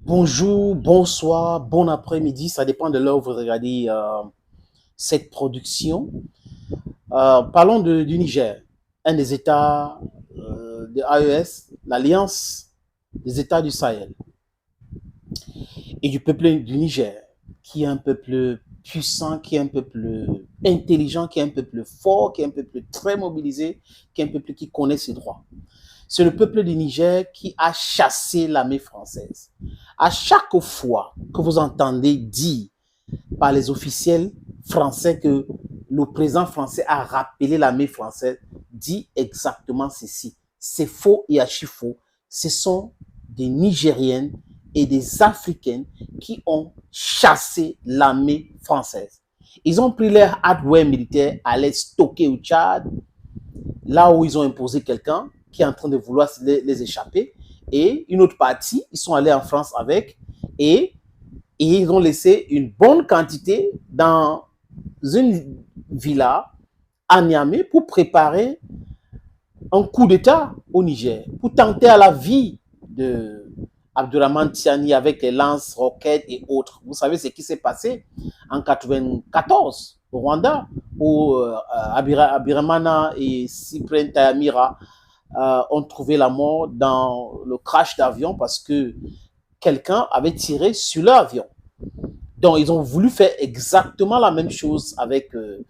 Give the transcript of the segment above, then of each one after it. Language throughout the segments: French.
Bonjour, bonsoir, bon après-midi, ça dépend de l'heure où vous regardez cette production. Parlons du Niger, un des États de l'AES, l'Alliance des États du Sahel, et du peuple du Niger, qui est un peuple puissant, qui est un peuple intelligent, qui est un peuple fort, qui est un peuple très mobilisé, qui est un peuple qui connaît ses droits. C'est le peuple du Niger qui a chassé l'armée française. À chaque fois que vous entendez dire par les officiels français que le président français a rappelé l'armée française, dit exactement ceci. C'est faux et archi faux. Ce sont des Nigériennes et des Africaines qui ont chassé l'armée française. Ils ont pris leur hardware militaire, à les stocker au Tchad, là où ils ont imposé quelqu'un qui est en train de vouloir les échapper. Et une autre partie, ils sont allés en France avec et ils ont laissé une bonne quantité dans une villa à Niamey pour préparer un coup d'État au Niger, pour tenter à la vie de Abdourahmane Tiani avec les lance-roquettes et autres. Vous savez ce qui s'est passé en 94 au Rwanda, où Abiramana et Cyprien Tayamira ont trouvé la mort dans le crash d'avion parce que quelqu'un avait tiré sur leur avion. Donc, ils ont voulu faire exactement la même chose avec le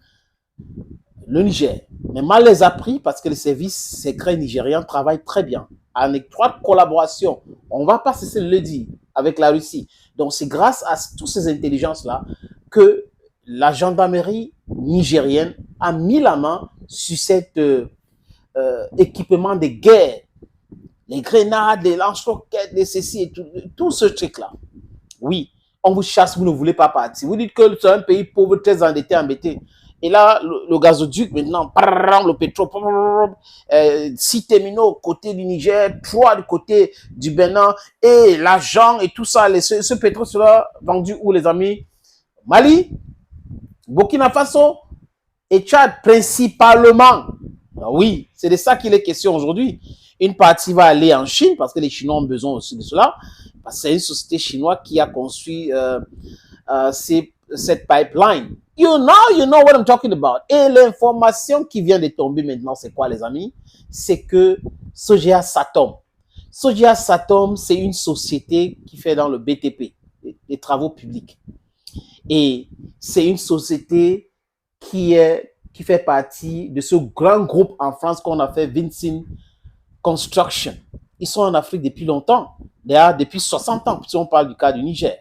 Niger. Mais mal les a pris parce que les services secrets nigériens travaillent très bien, en étroite collaboration. On ne va pas cesser de le dire avec la Russie. Donc, c'est grâce à toutes ces intelligences-là que la gendarmerie nigérienne a mis la main sur cet équipement de guerre. Les grenades, les lance-roquettes, les ceci et tout ce truc-là. Oui, on vous chasse, vous ne voulez pas partir. Vous dites que c'est un pays pauvre, très endetté, embêté. Et là, le gazoduc, maintenant, le pétrole, 6 terminaux côté du Niger, 3 du côté du Bénin, et l'argent et tout ça, ce pétrole sera vendu où, les amis? Mali, Burkina Faso et Tchad, principalement. Ah oui, c'est de ça qu'il est question aujourd'hui. Une partie va aller en Chine, parce que les Chinois ont besoin aussi de cela. C'est une société chinoise qui a construit cette pipeline. You know what I'm talking about. Et l'information qui vient de tomber maintenant, c'est quoi, les amis? C'est que Sogea Satom. Sogea Satom, c'est une société qui fait dans le BTP, les travaux publics. Et c'est une société qui fait partie de ce grand groupe en France qu'on a fait Vincent Construction. Ils sont en Afrique depuis longtemps, d'ailleurs depuis 60 ans, si on parle du cas du Niger.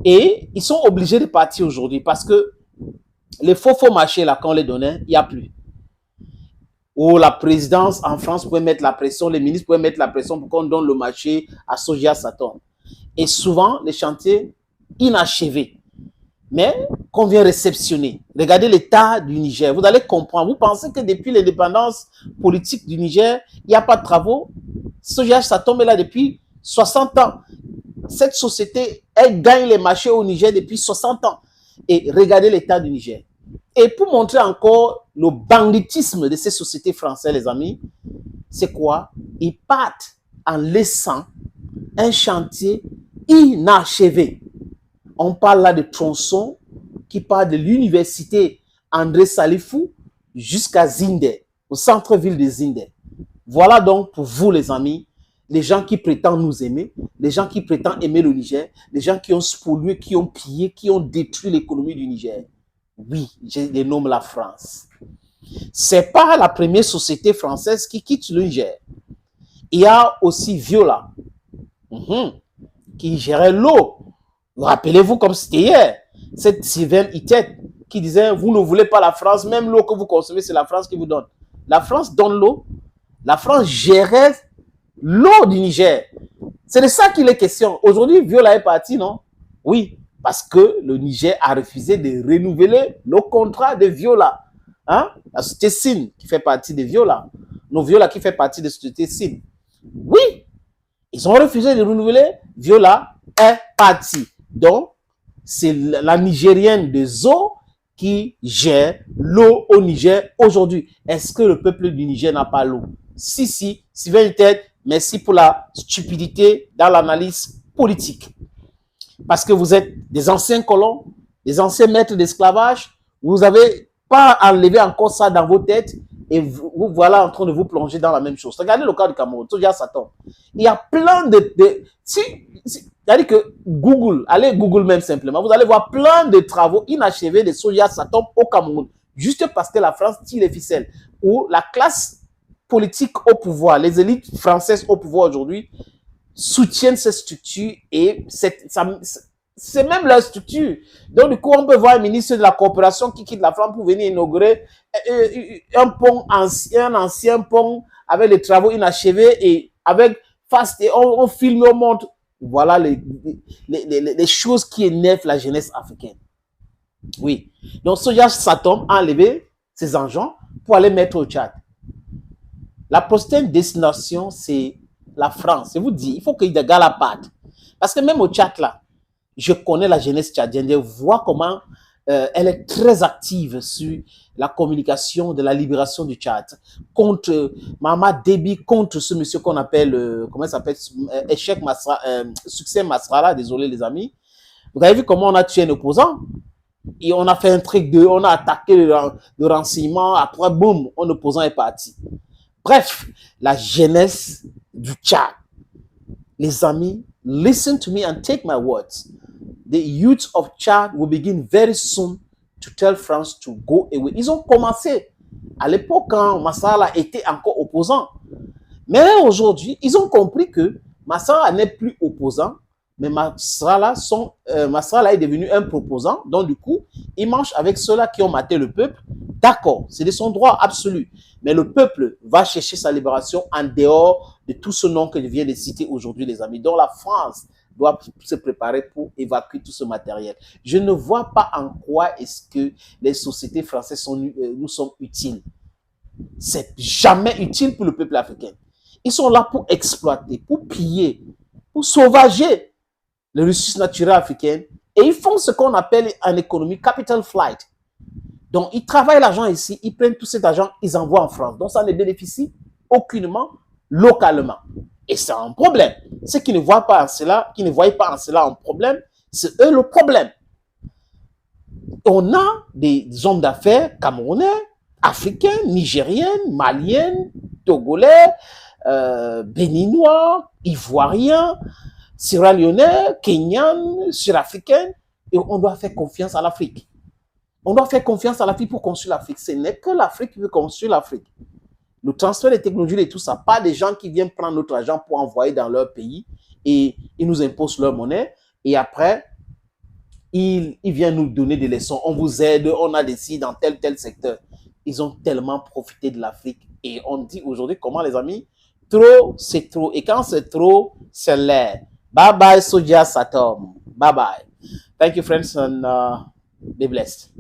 Et ils sont obligés de partir aujourd'hui parce que les faux marchés, là, quand on les donnait, il n'y a plus. Ou la présidence en France pouvait mettre la pression, les ministres pouvaient mettre la pression pour qu'on donne le marché à Sogea Satom. Et souvent, les chantiers inachevés, mais qu'on vient réceptionner. Regardez l'état du Niger, vous allez comprendre. Vous pensez que depuis l'indépendance politique du Niger, il n'y a pas de travaux? Sogea Satom est là depuis 60 ans. Cette société, elle gagne les marchés au Niger depuis 60 ans. Et regardez l'état du Niger. Et pour montrer encore le banditisme de ces sociétés françaises, les amis, c'est quoi? Ils partent en laissant un chantier inachevé. On parle là de tronçons qui partent de l'université André Salifou jusqu'à Zinder, au centre-ville de Zinder. Voilà donc pour vous, les amis, les gens qui prétendent nous aimer, les gens qui prétendent aimer le Niger, les gens qui ont spolié, qui ont pillé, qui ont détruit l'économie du Niger. Oui, je les nomme la France. C'est pas la première société française qui quitte le Niger. Il y a aussi Viola, qui gérait l'eau. Rappelez-vous comme c'était hier, cette Sylvain Itet qui disait, vous ne voulez pas la France, même l'eau que vous consommez, c'est la France qui vous donne. La France donne l'eau. La France gérait l'eau du Niger. C'est de ça qu'il est question. Aujourd'hui, Viola est parti, non? Oui, parce que le Niger a refusé de renouveler le contrat de Viola. Hein? La société SIN qui fait partie de Viola. Non, Viola qui fait partie de la société SIN. Oui, ils ont refusé de renouveler. Viola est parti. Donc, c'est la Nigérienne des eaux qui gère l'eau au Niger aujourd'hui. Est-ce que le peuple du Niger n'a pas l'eau? Si, Sylvain Tête, merci pour la stupidité dans l'analyse politique. Parce que vous êtes des anciens colons, des anciens maîtres d'esclavage, vous n'avez pas enlevé encore ça dans vos têtes et vous voilà en train de vous plonger dans la même chose. Regardez le cas du Cameroun, Soja Satom. Il y a plein c'est-à-dire que Google, allez Google même simplement, vous allez voir plein de travaux inachevés de Soja Satom au Cameroun, juste parce que la France tire les ficelles, ou la classe politique au pouvoir, les élites françaises au pouvoir aujourd'hui, soutiennent ces structures et c'est même leur structure. Donc, du coup, on peut voir un ministre de la coopération qui quitte la France pour venir inaugurer un pont ancien, un ancien pont avec les travaux inachevés et avec fast, et on filme, on montre. Voilà les choses qui énervent la jeunesse africaine. Oui. Donc, Soja Satom a enlevé ses engins pour aller mettre au Tchad. La prochaine destination, c'est la France. Je vous dis, il faut qu'il y ait des gars la patte. Parce que même au Tchad, là, je connais la jeunesse tchadienne. Je vois comment elle est très active sur la communication de la libération du Tchad. Contre Mama Déby, contre ce monsieur qu'on appelle, comment il s'appelle, Succès Masrala, désolé les amis. Vous avez vu comment on a tué un opposant? Et on a fait un truc on a attaqué le renseignement. Après, boum, un opposant est parti. Bref, la jeunesse du Tchad. Les amis, listen to me and take my words. The youth of Chad will begin very soon to tell France to go away. Ils ont commencé à l'époque quand Massala était encore opposant. Mais aujourd'hui, ils ont compris que Massala n'est plus opposant, mais Massala est devenu un proposant. Donc, du coup, il marche avec ceux-là qui ont maté le peuple. D'accord, c'est de son droit absolu. Mais le peuple va chercher sa libération en dehors de tout ce nom que je viens de citer aujourd'hui, les amis. Donc, la France doit se préparer pour évacuer tout ce matériel. Je ne vois pas en quoi est-ce que les sociétés françaises nous sont utiles. C'est jamais utile pour le peuple africain. Ils sont là pour exploiter, pour piller, pour sauvager les ressources naturelles africaines. Et ils font ce qu'on appelle en économie capital flight. Donc, ils travaillent l'argent ici, ils prennent tout cet argent, ils envoient en France. Donc, ça ne bénéficie aucunement localement. Et c'est un problème. Ceux qui ne voient pas en cela, qui ne voient pas en cela un problème, c'est eux le problème. On a des hommes d'affaires camerounais, africains, nigériens, maliens, togolais, béninois, ivoiriens, sierra-léonais, kenyans, sud-africains. Et on doit faire confiance à l'Afrique. On doit faire confiance à l'Afrique pour construire l'Afrique. Ce n'est que l'Afrique qui veut construire l'Afrique. Le transfert des technologies et tout ça, pas des gens qui viennent prendre notre argent pour envoyer dans leur pays et ils nous imposent leur monnaie et après, ils viennent nous donner des leçons. On vous aide, on a des sites dans tel secteur. Ils ont tellement profité de l'Afrique et on dit aujourd'hui comment les amis? Trop, c'est trop. Et quand c'est trop, c'est l'air. Bye bye, Soja Satom. Bye bye. Thank you, friends, and be blessed.